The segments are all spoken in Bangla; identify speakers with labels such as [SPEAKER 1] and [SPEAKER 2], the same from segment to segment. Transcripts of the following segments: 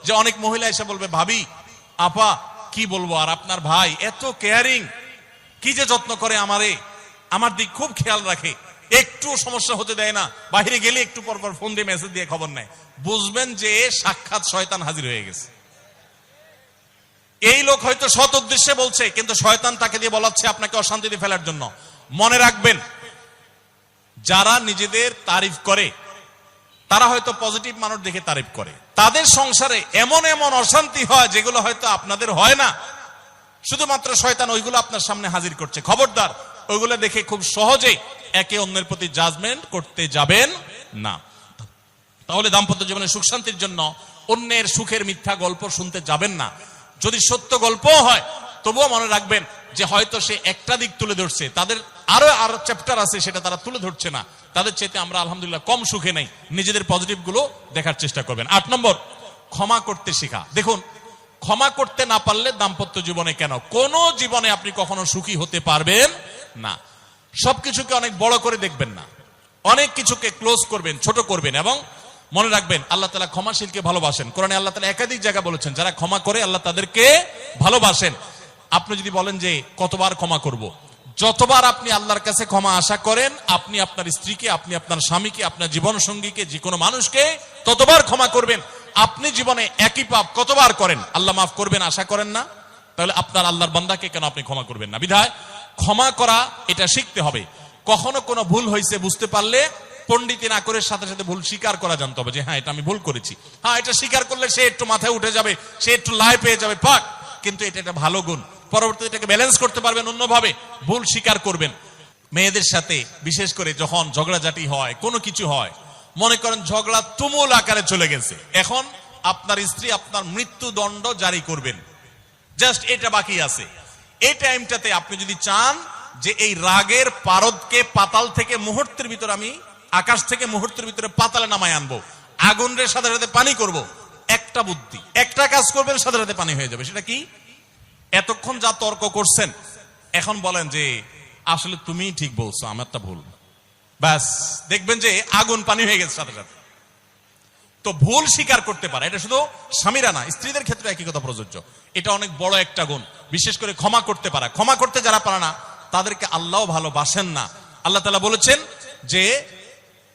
[SPEAKER 1] যে অনেক মহিলা এসে বলবে, ভাবি আপা কি বলবো, আর আপনার ভাই এত কেয়ারিং, কি যে যত্ন করে আমারে, আমার দিক খুব খেয়াল রাখে, একটু সমস্যা হতে দেয় না, বাইরে গেলে একটু পর পর ফোন দিয়ে মেসেজ দিয়ে খবর নেয়। বুঝবেন যে সাক্ষাৎ শয়তান হাজির হয়ে গেছে। এই লোক হয়তো সৎ উদ্দেশ্যে বলছে, কিন্তু শয়তান তাকে দিয়ে বলাচ্ছে আপনাকে অশান্তিতে ফেলার জন্য। মনে রাখবেন, যারা নিজেদের তারিফ করে তারা হয়তো পজিটিভ মানুষ দেখে তারিফ করে, তাদের সংসারে এমন এমন অশান্তি হয় যেগুলো হয়তো আপনাদের হয় না, শুধুমাত্র শয়তান ওইগুলো আপনার সামনে হাজির করছে। খবরদার, ওইগুলো দেখে খুব সহজেই একে অন্যের প্রতি জাজমেন্ট করতে যাবেন না। তাহলে দাম্পত্য জীবনে সুখ শান্তির জন্য অন্যের সুখের মিথ্যা গল্প শুনতে যাবেন না। যদি সত্য গল্পও হয় তবুও মনে রাখবেন যে হয়তো সে একটা দিক তুলে ধরছে, তাদের আরো চ্যাপ্টার আছে সেটা তারা তুলে ধরছে না, তাদের চাইতে আমরা আলহামদুলিল্লাহ কম সুখে নেই। নিজেদের পজিটিভ গুলো দেখার চেষ্টা করবেন। 8 নম্বর, ক্ষমা করতে শেখা। দেখুন, ক্ষমা করতে না পারলে দাম্পত্য জীবনে কেন, কোন জীবনে আপনি কখনো সুখী হতে পারবেন না। সবকিছুকে অনেক বড় করে দেখবেন না, অনেক কিছুকে ক্লোজ করবেন, ছোট করবেন। এবং মনে রাখবেন, আল্লাহ তাআলা ক্ষমাশীলকে ভালোবাসেন। কোরআনে আল্লাহ তাআলা একাধিক জায়গা বলেছেন, যারা ক্ষমা করে আল্লাহ তাদেরকে ভালোবাসেন। আপনি যদি বলেন যে কতবার ক্ষমা করব, যতবার আপনি আল্লাহর কাছে ক্ষমা আশা করেন, আপনি আপনার স্ত্রীকে, আপনি আপনার স্বামীকে, আপনার জীবন সঙ্গীকে, যে কোনো মানুষকে ততবার ক্ষমা করবেন। আপনি জীবনে একই পাপ কতবার করেন, আল্লাহ মাফ করবেন আশা করেন না? তাহলে আপনার আল্লাহর বান্দাকে কেন আপনি ক্ষমা করবেন না? বিধায় ক্ষমা করা এটা শিখতে হবে। কখনো কোনো ভুল হয়েছে বুঝতে পারলে পণ্ডিতি না করে সাথে সাথে ভুল স্বীকার করা জানতে হবে, যে হ্যাঁ এটা আমি ভুল করেছি। হ্যাঁ, এটা স্বীকার করলে সে একটু মাথায় উঠে যাবে, সে একটু লাই পেয়ে যাবে, পাক। কিন্তু এটা একটা ভালো গুণ, পরবর্তীতে এটাকে ব্যালেন্স করতে পারবেন অন্যভাবে। ভুল স্বীকার করবেন। মেয়েদের সাথে বিশেষ করে যখন ঝগড়াঝাটি হয়, কোনো কিছু হয়, মনে করেন ঝগড়া তুমুল আকারে চলে গেছে, এখন আপনার স্ত্রী আপনার মৃত্যুদণ্ড জারি করবেন, জাস্ট এটা বাকি আছে। এই টাইমটাতে আপনি যদি চান যে এই রাগের পারদকে পাতাল থেকে মুহূর্তের ভিতর, আমি আকাশ থেকে মুহূর্তের ভিতরে পাতালে নামায় আনবো, আগুনের সাথে সাথে পানি করব, একটা বুদ্ধি, একটা কাজ করবেন, সাথে সাথে পানি হয়ে যাবে। সেটা কি? এতক্ষণ যা তর্ক করছেন, এখন বলেন যে আসলে তুমি ঠিক বলছো, আমারটা ভুল, ব্যাস দেখবেন যে আগুন পানি হয়ে গেছে সাথে সাথে। তো ভুল স্বীকার করতে পারে, এটা শুধু স্বামীরা না, স্ত্রীদের ক্ষেত্রে একই কথা প্রযোজ্য। এটা অনেক বড় একটা গুণ, বিশেষ করে ক্ষমা করতে পারা। ক্ষমা করতে যারা পারে না তাদেরকে আল্লাহ ভালোবাসেন না। আল্লাহ তাআলা বলেছেন যে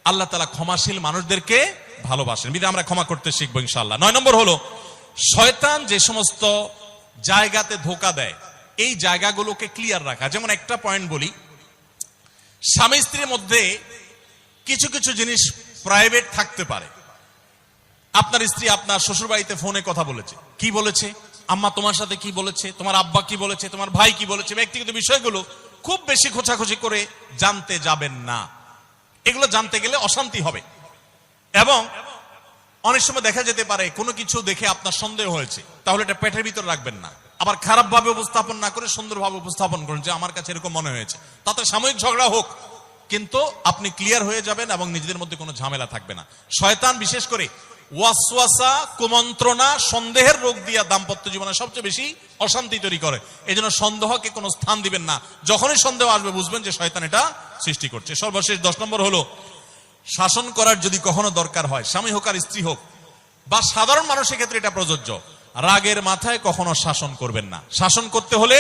[SPEAKER 1] আল্লাহ তাআলা ক্ষমাশীল মানুষদেরকে ভালোবাসেন, বিধায় আমরা ক্ষমা করতে শিখবো ইনশাআল্লাহ। 9 নম্বর হলো, শয়তান যে সমস্ত জায়গাতে ধোঁকা দেয় এই জায়গাগুলোকে ক্লিয়ার রাখা। যেমন একটা পয়েন্ট বলি, স্বামী স্ত্রীর মধ্যে কিছু কিছু জিনিস প্রাইভেট থাকতে পারে। আপনার স্ত্রী আপনার শ্বশুর বাড়িতে ফোনে কথা বলেছে, কি বলেছে, আম্মা তোমার সাথে কি বলেছে, তোমার আব্বা কি বলেছে, তোমার ভাই কি বলেছে, ব্যক্তিগত বিষয়গুলো খুব বেশি খোঁচাখুচি করে জানতে যাবেন না। এগুলো জানতে গেলে অশান্তি হবে। এবং অনেক সময় দেখা যেতে পারে কোনো কিছু দেখে আপনার সন্দেহ হয়েছে, তাহলে এটা পেটের ভিতর রাখবেন না। আবার খারাপ ভাবে উপস্থাপন না করে সুন্দরভাবে উপস্থাপন করুন যে আমার কাছে এরকম মনে হয়েছে, তাতে সাময়িক ঝগড়া হোক, কিন্তু আপনি ক্লিয়ার হয়ে যাবেন এবং নিজেদের মধ্যে কোনো ঝামেলা থাকবে না। শয়তান বিশেষ করে ওয়াসওয়াসা, কুমন্ত্রণা, সন্দেহের রোগ দিয়া দাম্পত্য জীবনে সবচেয়ে বেশি অশান্তি তৈরি করে। এই জন্য সন্দেহকে কোনো স্থান দিবেন না। যখনই সন্দেহ আসবে বুঝবেন যে শয়তান এটা সৃষ্টি করছে। সর্বশেষ 10 নম্বর হলো, শাসন করার যদি কখনো দরকার হয়, স্বামী হোক আর স্ত্রী হোক বা সাধারণ মানুষের ক্ষেত্রে এটা প্রযোজ্য, রাগের মাথায় কখনো শাসন করবেন না। শাসন করতে হলে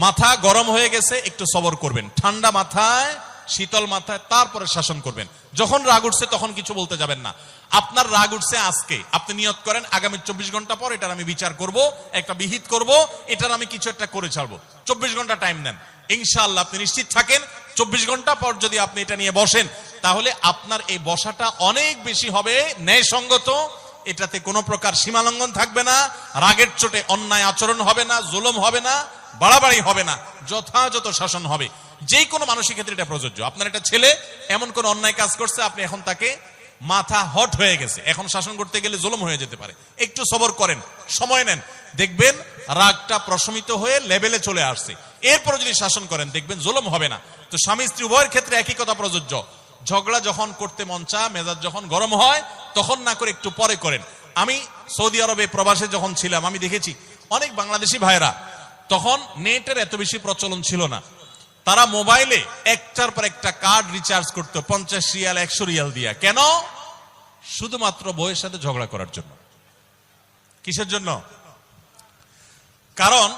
[SPEAKER 1] মাথা গরম হয়ে গেছে একটু সবর করবেন, ঠান্ডা মাথায়, শীতল মাথায় তারপরে শাসন করবেন। যখন রাগ উঠছে তখন কিছু বলতে যাবেন না। আপনার রাগ উঠছে আজকে, আপনি নিয়ত করেন আগামী 24 ঘন্টা পর এটার আমি বিচার করব, একটা বিহিত করব, এটার আমি কিছু একটা করে ছাড়বো। 24 ঘন্টা টাইম নেন, ইনশাআল্লাহ আপনি নিশ্চিত থাকেন 24 ঘন্টা পর যদি আপনি এটা নিয়ে বসেন, তাহলে আপনার এই বসাটা অনেক বেশি হবে ন্যায়সঙ্গত। এটাতে কোনো প্রকার সীমালঙ্ঘন থাকবে না, রাগের চোটে অন্যায় আচরণ হবে না, জুলুম হবে না, বাড়াবাড়ি হবে না, যথাযথ শাসন হবে। যে কোনো মানুষের ক্ষেত্রে এটা প্রযোজ্য। আপনার একটা ছেলে এমন কোন অন্যায় কাজ করছে, আপনি এখন তাকে মাথা হট হয়ে গেছে, এখন শাসন করতে গেলে জুলুম হয়ে যেতে পারে, একটু সবর করেন, সময় নেন, দেখবেন রাগটা প্রশমিত হয়ে লেভেলে চলে আসছে। এরপর যদি শাসন করেন দেখবেন জুলুম হবে না। তো স্বামী স্ত্রী উভয়ের ক্ষেত্রে একই কথা প্রযোজ্য। ঝগড়া যখন করতে মন চায়, মেজাজ যখন গরম হয়, তখন না করে একটু পরে করেন। আমি সৌদি আরবে প্রবাসে যখন ছিলাম, আমি দেখেছি অনেক বাংলাদেশি ভাইরা, তখন নেটের এত বেশি প্রচলন ছিল না, তারা মোবাইলে একটার পর একটা কার্ড রিচার্জ করতো 50 রিয়াল 100 রিয়াল দিয়া। কেন? শুধুমাত্র বউয়ের সাথে ঝগড়া করার জন্য। কিসের জন্য? কারণ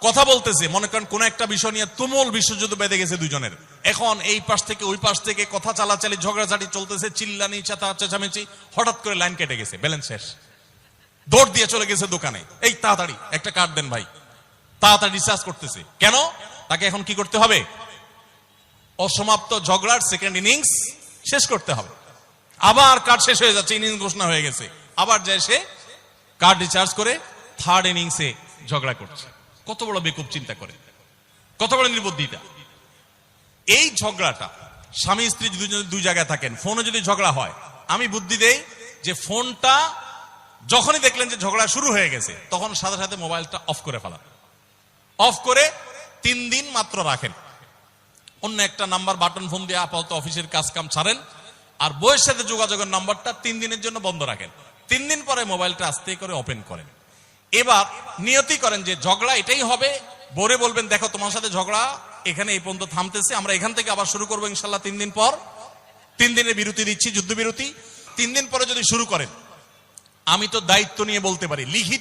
[SPEAKER 1] কথা বলতেছে, মনে করেন কোন একটা বিষয় নিয়ে তুমুল বিশ্বযুদ্ধ বেঁধে গেছে দুজনের, এখন এই পাশ থেকে ওই পাশ থেকে কথা চালাচালি ঝগড়াঝাটি চলতেছে, চিল্লানি চেঁচামেচি, হঠাৎ করে লাইন কেটে গেছে, ব্যালেন্স শেষ, দৌড় দিয়ে চলে গেছে দোকানে, এই তাড়াতাড়ি একটা কার্ড দেন ভাই, তাড়াতাড়ি রিচার্জ করতেছে। কেন? তাকে এখন কি করতে হবে? অসমাপ্ত ঝগড়ার সেকেন্ড ইনিংস শেষ করতে হবে। আবার কার্ড শেষ হয়ে যাচ্ছে, ইনিংস ঘোষণা হয়ে গেছে, আবার যায় সে কার্ড রিচার্জ করে থার্ড ইনিংসে ঝগড়া করছে। কত বড় বেকুব চিন্তা করে, কত বড় নির্বুদ্ধিতা। এই ঝগড়াটা স্বামী স্ত্রী দুই জায়গায় থাকেন, ফোনে যদি ঝগড়া হয়, আমি বুদ্ধি দেই যে ফোনটা যখনই দেখলেন যে ঝগড়া শুরু হয়ে গেছে, তখন সাথে সাথে মোবাইলটা অফ করে ফেলান। অফ করে 3 দিন মাত্র রাখেন, অন্য একটা নাম্বার বাটন ফোন দিয়ে আপাতত অফিসের কাজ কাম ছাড়েন, আর বইয়ের সাথে যোগাযোগের নাম্বারটা 3 দিনের জন্য বন্ধ রাখেন। 3 দিন পরে মোবাইলটা আস্তে করে ওপেন করেন। এবার নিয়তি করেন যে ঝগড়া এটাই হবে, বরে বলবেন দেখো তোমার সাথে ঝগড়া এখানে এই পর্যন্ত থামতেছে, আমরা এখান থেকে আবার শুরু করবো ইনশাল্লাহ 3 দিন পর। 3 দিনের বিরতি দিচ্ছি, যুদ্ধ বিরতি। 3 দিন পরে যদি শুরু করেন, আমি তো দায়িত্ব নিয়ে বলতে পারি, লিখিত